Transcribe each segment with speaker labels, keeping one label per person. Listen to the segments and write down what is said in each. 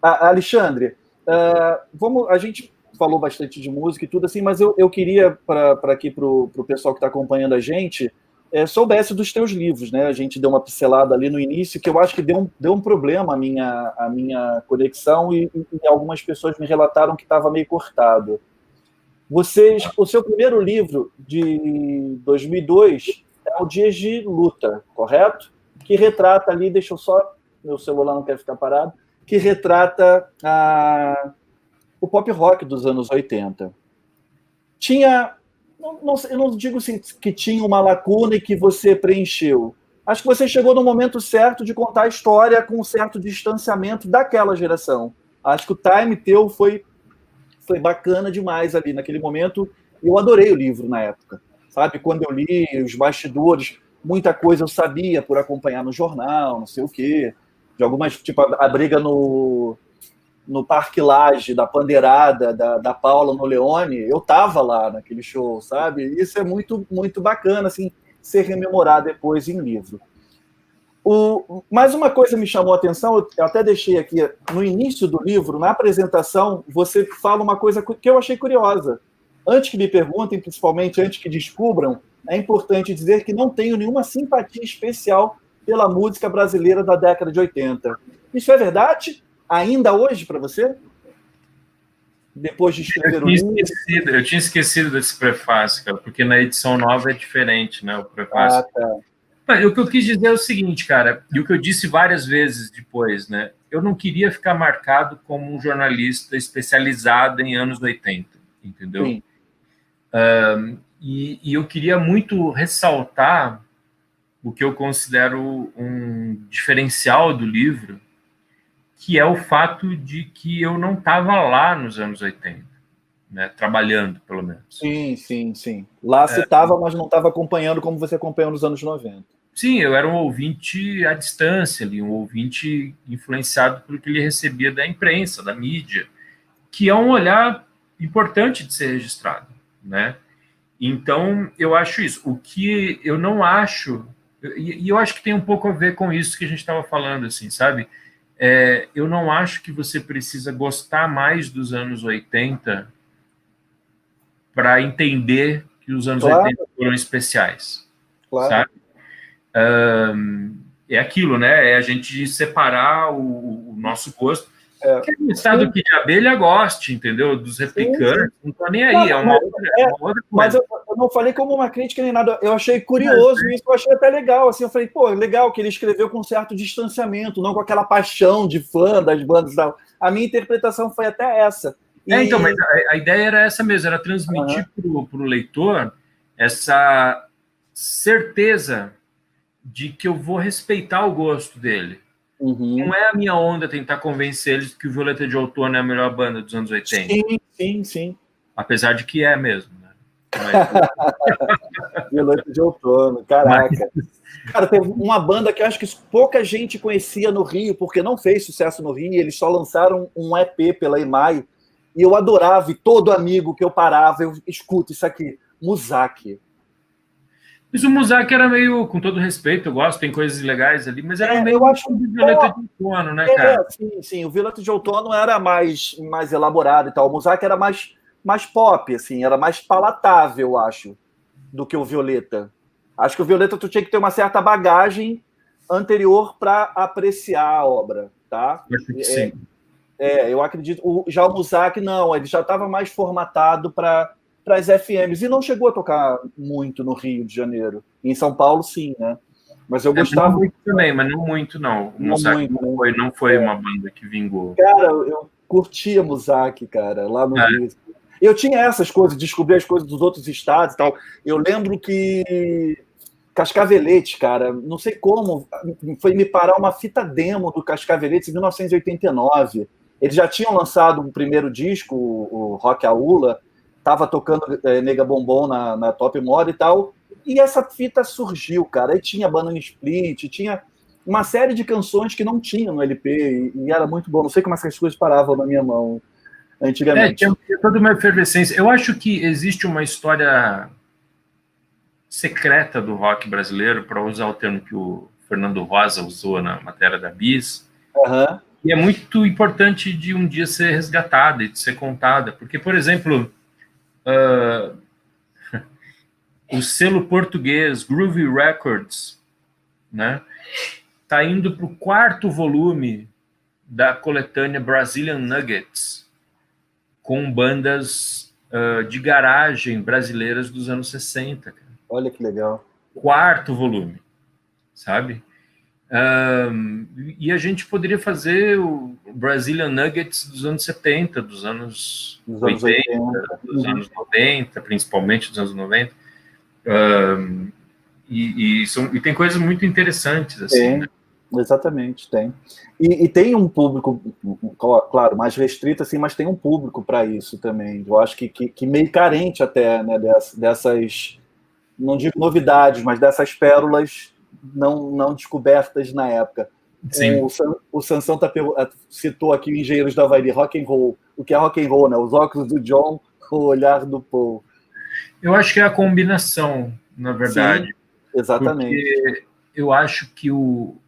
Speaker 1: Alexandre, a gente falou bastante de música e tudo assim, mas eu queria, para aqui para o pessoal que está acompanhando a gente, soubesse dos teus livros, né? A gente deu uma pincelada ali no início, que eu acho que deu um problema a minha conexão e algumas pessoas me relataram que estava meio cortado. O seu primeiro livro, de 2002, é o Dias de Luta, correto? Que retrata ali, deixa eu só, meu celular não quer ficar parado, que retrata o pop rock dos anos 80. Tinha, eu não digo assim, que tinha uma lacuna e que você preencheu. Acho que você chegou no momento certo de contar a história com um certo distanciamento daquela geração. Acho que o time teu foi bacana demais ali naquele momento. E eu adorei o livro na época. Sabe, quando eu li os bastidores, muita coisa eu sabia por acompanhar no jornal, não sei o quê. De algumas, tipo, a briga no Parque Lage, da Pandeirada, da Paula no Leone, eu tava lá naquele show, sabe? Isso é muito, muito bacana, assim, ser rememorado depois em livro. Mais uma coisa me chamou a atenção, eu até deixei aqui, no início do livro, na apresentação, você fala uma coisa que eu achei curiosa. Antes que me perguntem, principalmente antes que descubram, é importante dizer que não tenho nenhuma simpatia especial pela música brasileira da década de 80. Isso é verdade? Ainda hoje para você? Depois de escrever o livro?
Speaker 2: Eu tinha esquecido desse prefácio, cara, porque na edição nova é diferente, né, o prefácio. Tá. O que eu quis dizer é o seguinte, cara, e o que eu disse várias vezes depois, né? Eu não queria ficar marcado como um jornalista especializado em anos 80, entendeu?
Speaker 1: Sim.
Speaker 2: E eu queria muito ressaltar o que eu considero um diferencial do livro, que é o fato de que eu não estava lá nos anos 80, né, trabalhando, pelo menos.
Speaker 1: Sim. Lá você estava, mas não estava acompanhando como você acompanhou nos anos 90.
Speaker 2: Sim, eu era um ouvinte à distância, ali, um ouvinte influenciado pelo que ele recebia da imprensa, da mídia, que é um olhar importante de ser registrado, né? Então, eu acho isso. O que eu não acho, e eu acho que tem um pouco a ver com isso que a gente estava falando, assim, sabe? Eu não acho que você precisa gostar mais dos anos 80 para entender que os anos 80 foram especiais, sabe? É aquilo, né? É a gente separar o nosso gosto. Que o estado que de abelha goste, entendeu? Dos replicantes, não tô nem aí, é uma outra coisa.
Speaker 1: Mas eu não falei como uma crítica nem nada, eu achei curioso isso, eu achei até legal, assim, eu falei, pô, legal que ele escreveu com um certo distanciamento, não com aquela paixão de fã das bandas e tal. A minha interpretação foi até essa.
Speaker 2: Então, mas a ideia era essa mesmo, era transmitir para o leitor essa certeza de que eu vou respeitar o gosto dele. Não é a minha onda tentar convencer eles que o Violeta de Outono é a melhor banda dos anos 80.
Speaker 1: Sim.
Speaker 2: Apesar de que é mesmo, né?
Speaker 1: Violeta de Outono, caraca. Cara, teve uma banda que eu acho que pouca gente conhecia no Rio, porque não fez sucesso no Rio, eles só lançaram um EP pela EMAI, e eu adorava, e todo amigo que eu parava, eu escuto isso aqui, Muzak.
Speaker 2: Mas o Muzak era meio, com todo respeito, eu gosto, tem coisas legais ali, mas era meio
Speaker 1: eu acho
Speaker 2: de Violeta de Outono, né, cara?
Speaker 1: Sim, o Violeta de Outono era mais elaborado e tal, o Muzak era mais pop, assim, era mais palatável, eu acho, do que o Violeta. Acho que o Violeta tu tinha que ter uma certa bagagem anterior para apreciar a obra, tá?
Speaker 2: Acho que sim.
Speaker 1: Eu acredito. Já o Muzak, não, ele já estava mais formatado para as FMs e não chegou a tocar muito no Rio de Janeiro. Em São Paulo, sim, né? Mas eu gostava.
Speaker 2: Não muito também, mas não muito, não. O Muzak não foi uma banda que vingou.
Speaker 1: Cara, eu curtia Muzak, cara, lá no Rio. Eu tinha essas coisas, descobrir as coisas dos outros estados e tal. Eu lembro que Cascavelete, cara, não sei como, foi me parar uma fita demo do Cascavelete em 1989. Eles já tinham lançado um primeiro disco, o Rock Aula, tava tocando Nega Bombom na Top Moda e tal, e essa fita surgiu, cara. Aí tinha Banana Split, tinha uma série de canções que não tinha no LP, e era muito bom. Não sei como essas coisas paravam na minha mão antigamente.
Speaker 2: Tinha toda uma efervescência. Eu acho que existe uma história secreta do rock brasileiro, para usar o termo que o Fernando Rosa usou na matéria da Bis, E é muito importante de um dia ser resgatada e de ser contada. Porque, por exemplo, o selo português Groovy Records, né, está indo para o 4º volume da coletânea Brazilian Nuggets, com bandas de garagem brasileiras dos anos 60. Cara.
Speaker 1: Olha que legal.
Speaker 2: 4º volume, sabe? E a gente poderia fazer o Brazilian Nuggets dos anos 70, dos anos 80, dos anos 90, principalmente dos anos 90. E tem coisas muito interessantes, assim.
Speaker 1: Tem, né? Exatamente, tem. E tem um público, claro, mais restrito, assim, mas tem um público para isso também. Eu acho que meio carente até, né, dessas, não digo novidades, mas dessas pérolas não descobertas na época.
Speaker 2: Sim.
Speaker 1: O Sansão citou aqui o Engenheiros da Havaí, rock and roll. O que é rock and roll, né? Os óculos do John, o olhar do Paul.
Speaker 2: Eu acho que é a combinação, na verdade.
Speaker 1: Sim, exatamente.
Speaker 2: Porque eu acho que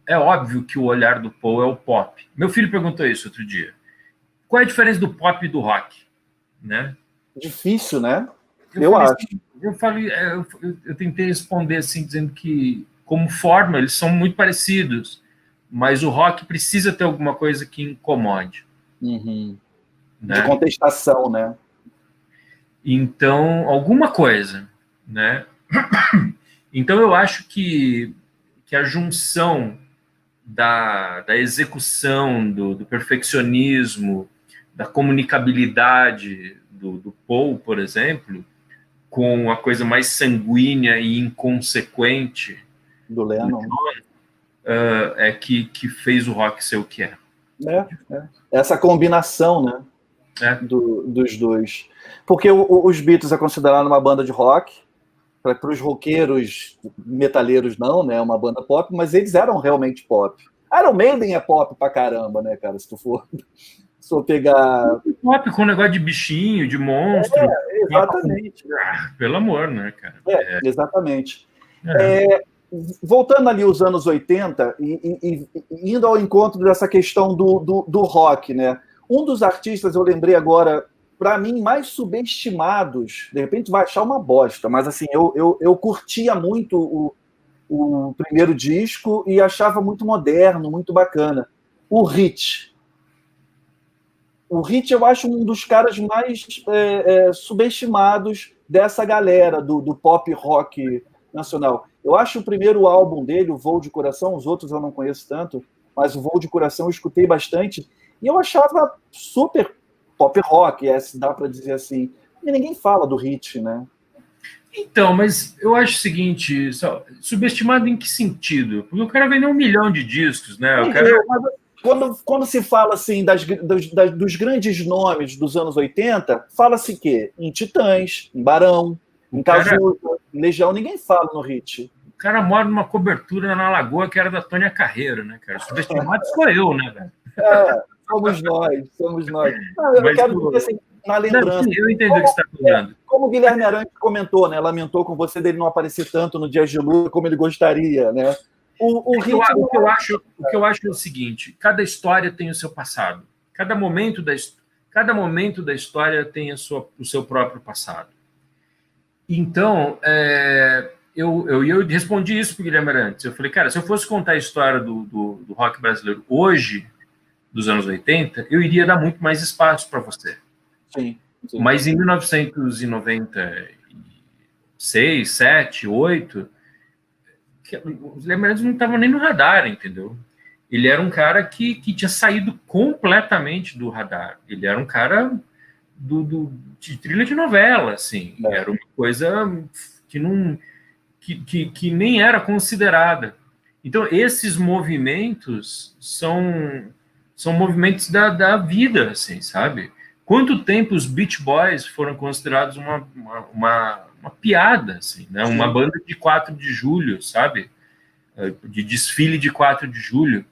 Speaker 2: é óbvio que o olhar do Paul é o pop. Meu filho perguntou isso outro dia. Qual é a diferença do pop e do rock? Né?
Speaker 1: Difícil, né? Eu acho.
Speaker 2: Eu tentei responder assim, dizendo que, como forma, eles são muito parecidos, mas o rock precisa ter alguma coisa que incomode.
Speaker 1: Uhum.
Speaker 2: Né?
Speaker 1: De contestação, né?
Speaker 2: Então, alguma coisa, né? Então, eu acho que a junção da execução, do perfeccionismo, da comunicabilidade do Paul, por exemplo, com a coisa mais sanguínea e inconsequente
Speaker 1: do Lennon,
Speaker 2: é que fez o rock ser o que é.
Speaker 1: Essa combinação, né? Dos dois. Porque os Beatles é considerado uma banda de rock, para os roqueiros metaleiros não, né? Uma banda pop, mas eles eram realmente pop. Iron Maiden é pop pra caramba, né, cara? Se tu for pegar...
Speaker 2: Pop com negócio de bichinho, de monstro.
Speaker 1: Exatamente.
Speaker 2: Pelo amor, né, cara?
Speaker 1: Exatamente. Voltando ali os anos 80 e indo ao encontro dessa questão do rock, né? Um dos artistas, eu lembrei agora, para mim, mais subestimados, de repente vai achar uma bosta, mas assim, eu curtia muito o primeiro disco e achava muito moderno, muito bacana. O Hit. O Hit eu acho um dos caras mais subestimados dessa galera do pop rock nacional. Eu acho o primeiro álbum dele, o Voo de Coração, os outros eu não conheço tanto, mas o Voo de Coração eu escutei bastante, e eu achava super pop rock, se dá para dizer assim. E ninguém fala do Hit, né?
Speaker 2: Então, mas eu acho o seguinte, subestimado em que sentido? Porque o cara vendeu 1 milhão de discos, né?
Speaker 1: Quando se fala assim dos grandes nomes dos anos 80, fala-se que em Titãs, em Barão, em Cazuza, em Legião, ninguém fala no Hit.
Speaker 2: O cara mora numa cobertura na Lagoa que era da Tônia Carreiro, né, cara? Subestimado sou eu, né, velho?
Speaker 1: Somos nós. Não, eu quero dizer assim, na lembrança.
Speaker 2: Não, eu entendi o que você está falando.
Speaker 1: Como o Guilherme Arantes comentou, né? Lamentou com você dele não aparecer tanto no Dias de Lua como ele gostaria, né?
Speaker 2: O que eu acho é o seguinte: cada história tem o seu passado. Cada momento da história tem o seu próprio passado. Então, eu respondi isso para o Guilherme Arantes. Eu falei, cara, se eu fosse contar a história do rock brasileiro hoje, dos anos 80, eu iria dar muito mais espaço para você.
Speaker 1: Sim.
Speaker 2: Mas em 1996, 7, 8, o Guilherme Arantes não estava nem no radar, entendeu? Ele era um cara que tinha saído completamente do radar. Ele era um cara de trilha de novela, assim. Era uma coisa que nem era considerada. Então, esses movimentos são movimentos da vida, assim, sabe? Quanto tempo os Beach Boys foram considerados uma piada, assim, né? Uma banda de 4 de julho, sabe? De desfile de 4 de julho.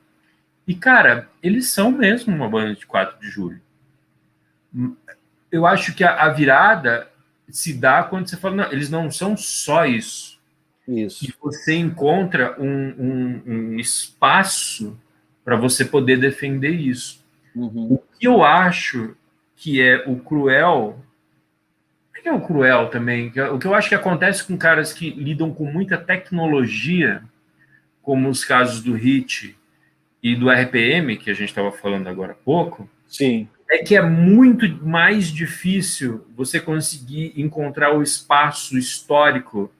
Speaker 2: E, cara, eles são mesmo uma banda de 4 de julho. Eu acho que a virada se dá quando você fala, não, eles não são só isso.
Speaker 1: Isso.
Speaker 2: E você encontra um espaço para você poder defender isso.
Speaker 1: Uhum.
Speaker 2: O que eu acho que é o cruel, o que é o cruel também? O que eu acho que acontece com caras que lidam com muita tecnologia, como os casos do HIT e do RPM, que a gente estava falando agora há pouco,
Speaker 1: Sim.
Speaker 2: é que é muito mais difícil você conseguir encontrar o espaço histórico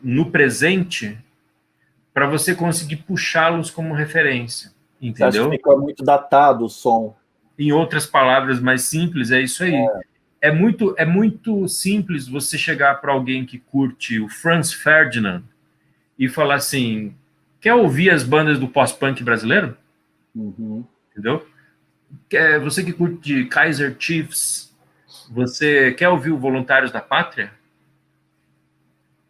Speaker 2: no presente para você conseguir puxá-los como referência,
Speaker 1: Você acha que
Speaker 2: entendeu?
Speaker 1: fica muito datado o som?
Speaker 2: Em outras palavras mais simples, é isso aí. É muito simples você chegar para alguém que curte o Franz Ferdinand e falar assim, quer ouvir as bandas do pós-punk brasileiro?
Speaker 1: Uhum.
Speaker 2: Entendeu? Você que curte Kaiser Chiefs, você quer ouvir o Voluntários da Pátria?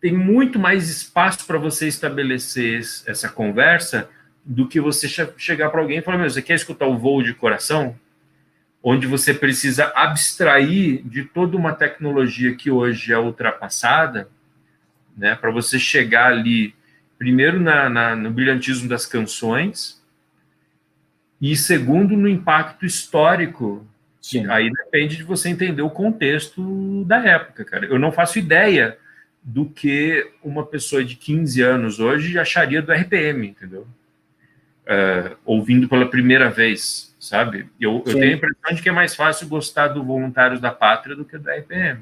Speaker 2: Tem muito mais espaço para você estabelecer essa conversa do que você chegar para alguém e falar, você quer escutar o Voo de Coração? Onde você precisa abstrair de toda uma tecnologia que hoje é ultrapassada, né, para você chegar ali, primeiro no brilhantismo das canções, e segundo no impacto histórico, que
Speaker 1: Sim.
Speaker 2: aí depende de você entender o contexto da época, cara. Eu não faço ideia do que uma pessoa de 15 anos hoje acharia do RPM, entendeu? Ouvindo pela primeira vez, sabe? Eu tenho a impressão de que é mais fácil gostar do Voluntários da Pátria do que do RPM.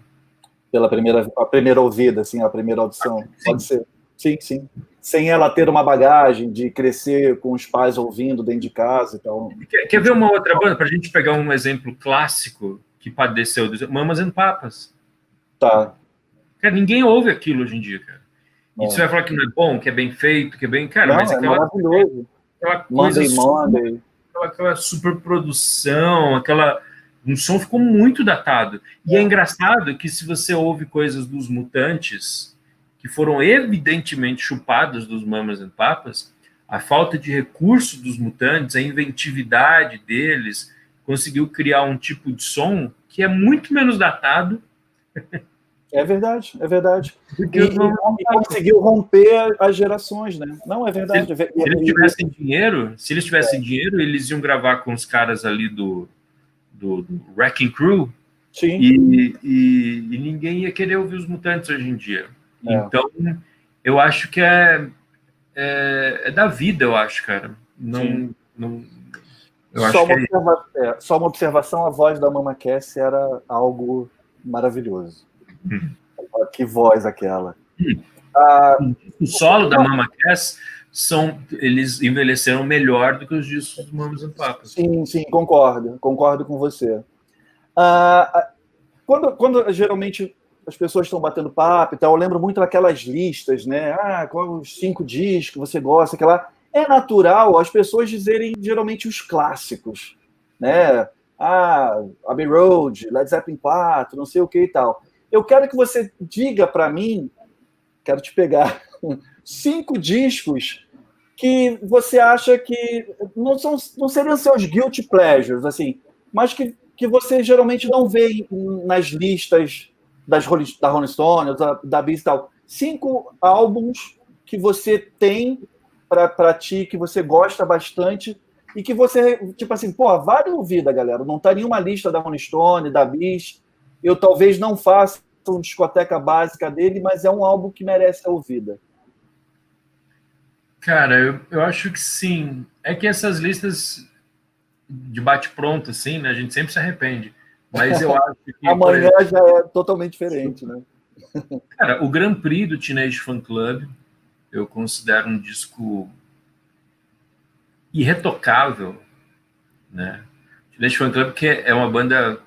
Speaker 1: A primeira ouvida, assim, a primeira audição.
Speaker 2: Sim.
Speaker 1: Pode ser. Sim, sim. Sem ela ter uma bagagem de crescer com os pais ouvindo dentro de casa e tal.
Speaker 2: Quer ver uma outra banda? Para a gente pegar um exemplo clássico que padeceu disso? Mamas and Papas.
Speaker 1: Tá.
Speaker 2: Cara, ninguém ouve aquilo hoje em dia, cara. E você
Speaker 1: É.
Speaker 2: vai falar que não é bom, que é bem feito, que é bem... Cara,
Speaker 1: Não,
Speaker 2: mas
Speaker 1: é maravilhoso.
Speaker 2: aquela coisa...
Speaker 1: Monday.
Speaker 2: Aquela superprodução, um som ficou muito datado. E é engraçado que se você ouve coisas dos Mutantes, que foram evidentemente chupadas dos Mamas and Papas, a falta de recurso dos Mutantes, a inventividade deles, conseguiu criar um tipo de som que é muito menos datado.
Speaker 1: É verdade, é verdade.
Speaker 2: Do que os Mamas and
Speaker 1: E
Speaker 2: Papas.
Speaker 1: conseguiu romper as gerações, né? Não, é verdade.
Speaker 2: Se eles tivessem dinheiro, eles iam gravar com os caras ali do Wrecking Crew.
Speaker 1: Sim.
Speaker 2: E ninguém ia querer ouvir os Mutantes hoje em dia. Então, eu acho que é da vida, eu acho, cara.
Speaker 1: Só uma observação, a voz da Mama Cass era algo maravilhoso. Que voz aquela.
Speaker 2: O solo da Mama Cass eles envelheceram melhor do que os discos dos Mamas and Papas.
Speaker 1: Sim, concordo com você. Quando geralmente as pessoas estão batendo papo e tal, eu lembro muito daquelas listas, né? Qual os 5 discos você gosta, aquela. É natural as pessoas dizerem geralmente os clássicos, né? Abbey Road, Led Zeppelin 4, não sei o que e tal. Eu quero que você diga para mim, quero te pegar 5 discos que você acha que não seriam seus guilty pleasures, assim, mas que você geralmente não vê nas listas da Rolling Stone, da Beatles e tal. 5 álbuns que você tem para ti, que você gosta bastante e que você, tipo assim, vale ouvida, galera. Não tá em nenhuma lista da Rolling Stone, da Beatles. Eu talvez não faça uma discoteca básica dele, mas é um álbum que merece ser ouvida.
Speaker 2: Cara, eu acho que sim. É que essas listas de bate-pronto, assim, né? A gente sempre se arrepende. Mas eu acho que...
Speaker 1: Amanhã já é totalmente diferente, né?
Speaker 2: Cara, o Grand Prix do Teenage Fan Club, eu considero um disco irretocável, né? Teenage Fan Club, que é uma banda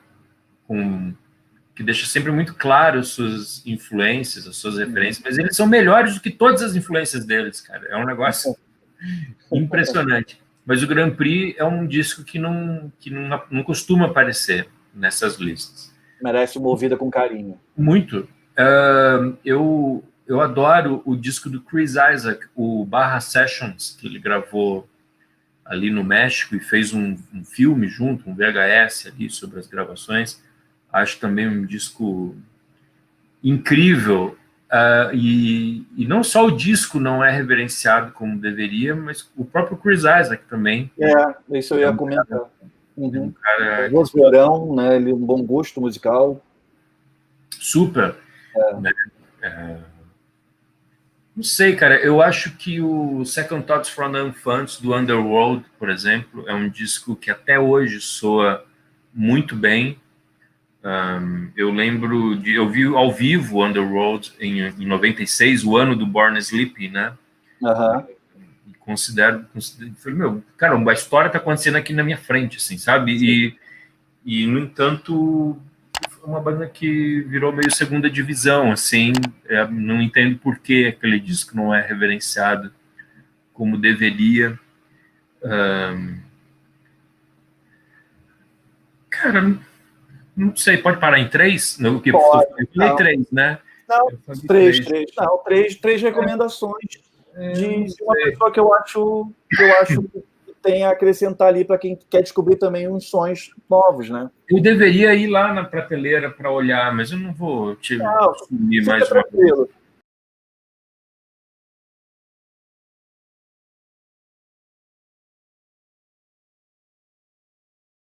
Speaker 2: que deixa sempre muito claro as suas influências, as suas referências, mas eles são melhores do que todas as influências deles, cara. É um negócio impressionante. Mas o Grand Prix é um disco que não costuma aparecer nessas listas.
Speaker 1: Merece uma ouvida com carinho.
Speaker 2: Muito. Eu adoro o disco do Chris Isaak, o Barra Sessions, que ele gravou ali no México e fez um filme junto, um VHS ali sobre as gravações. Acho também um disco incrível. E não só o disco não é reverenciado como deveria, mas o próprio Chris Isaac também.
Speaker 1: Isso eu ia comentar.
Speaker 2: Um cara
Speaker 1: vozeirão, né? Ele um bom gosto musical.
Speaker 2: Super. Né? Não sei, cara. Eu acho que o Second Thoughts from the Unfunds, do Underworld, por exemplo, é um disco que até hoje soa muito bem. Eu lembro de... Eu vi ao vivo Underworld em 96, o ano do Born Sleepy, né? E considero... Falei, meu, cara, a história tá acontecendo aqui na minha frente, assim, sabe? E no entanto... uma banda que virou meio segunda divisão, assim, não entendo por que aquele disco não é reverenciado como deveria. Cara, não sei, pode parar em 3? Eu falei 3, né?
Speaker 1: Não, 3. Não, 3 recomendações de uma pessoa que eu acho que tem a acrescentar ali para quem quer descobrir também uns sons novos, né?
Speaker 2: Eu deveria ir lá na prateleira para olhar, mas eu não vou te sumir mais uma vez.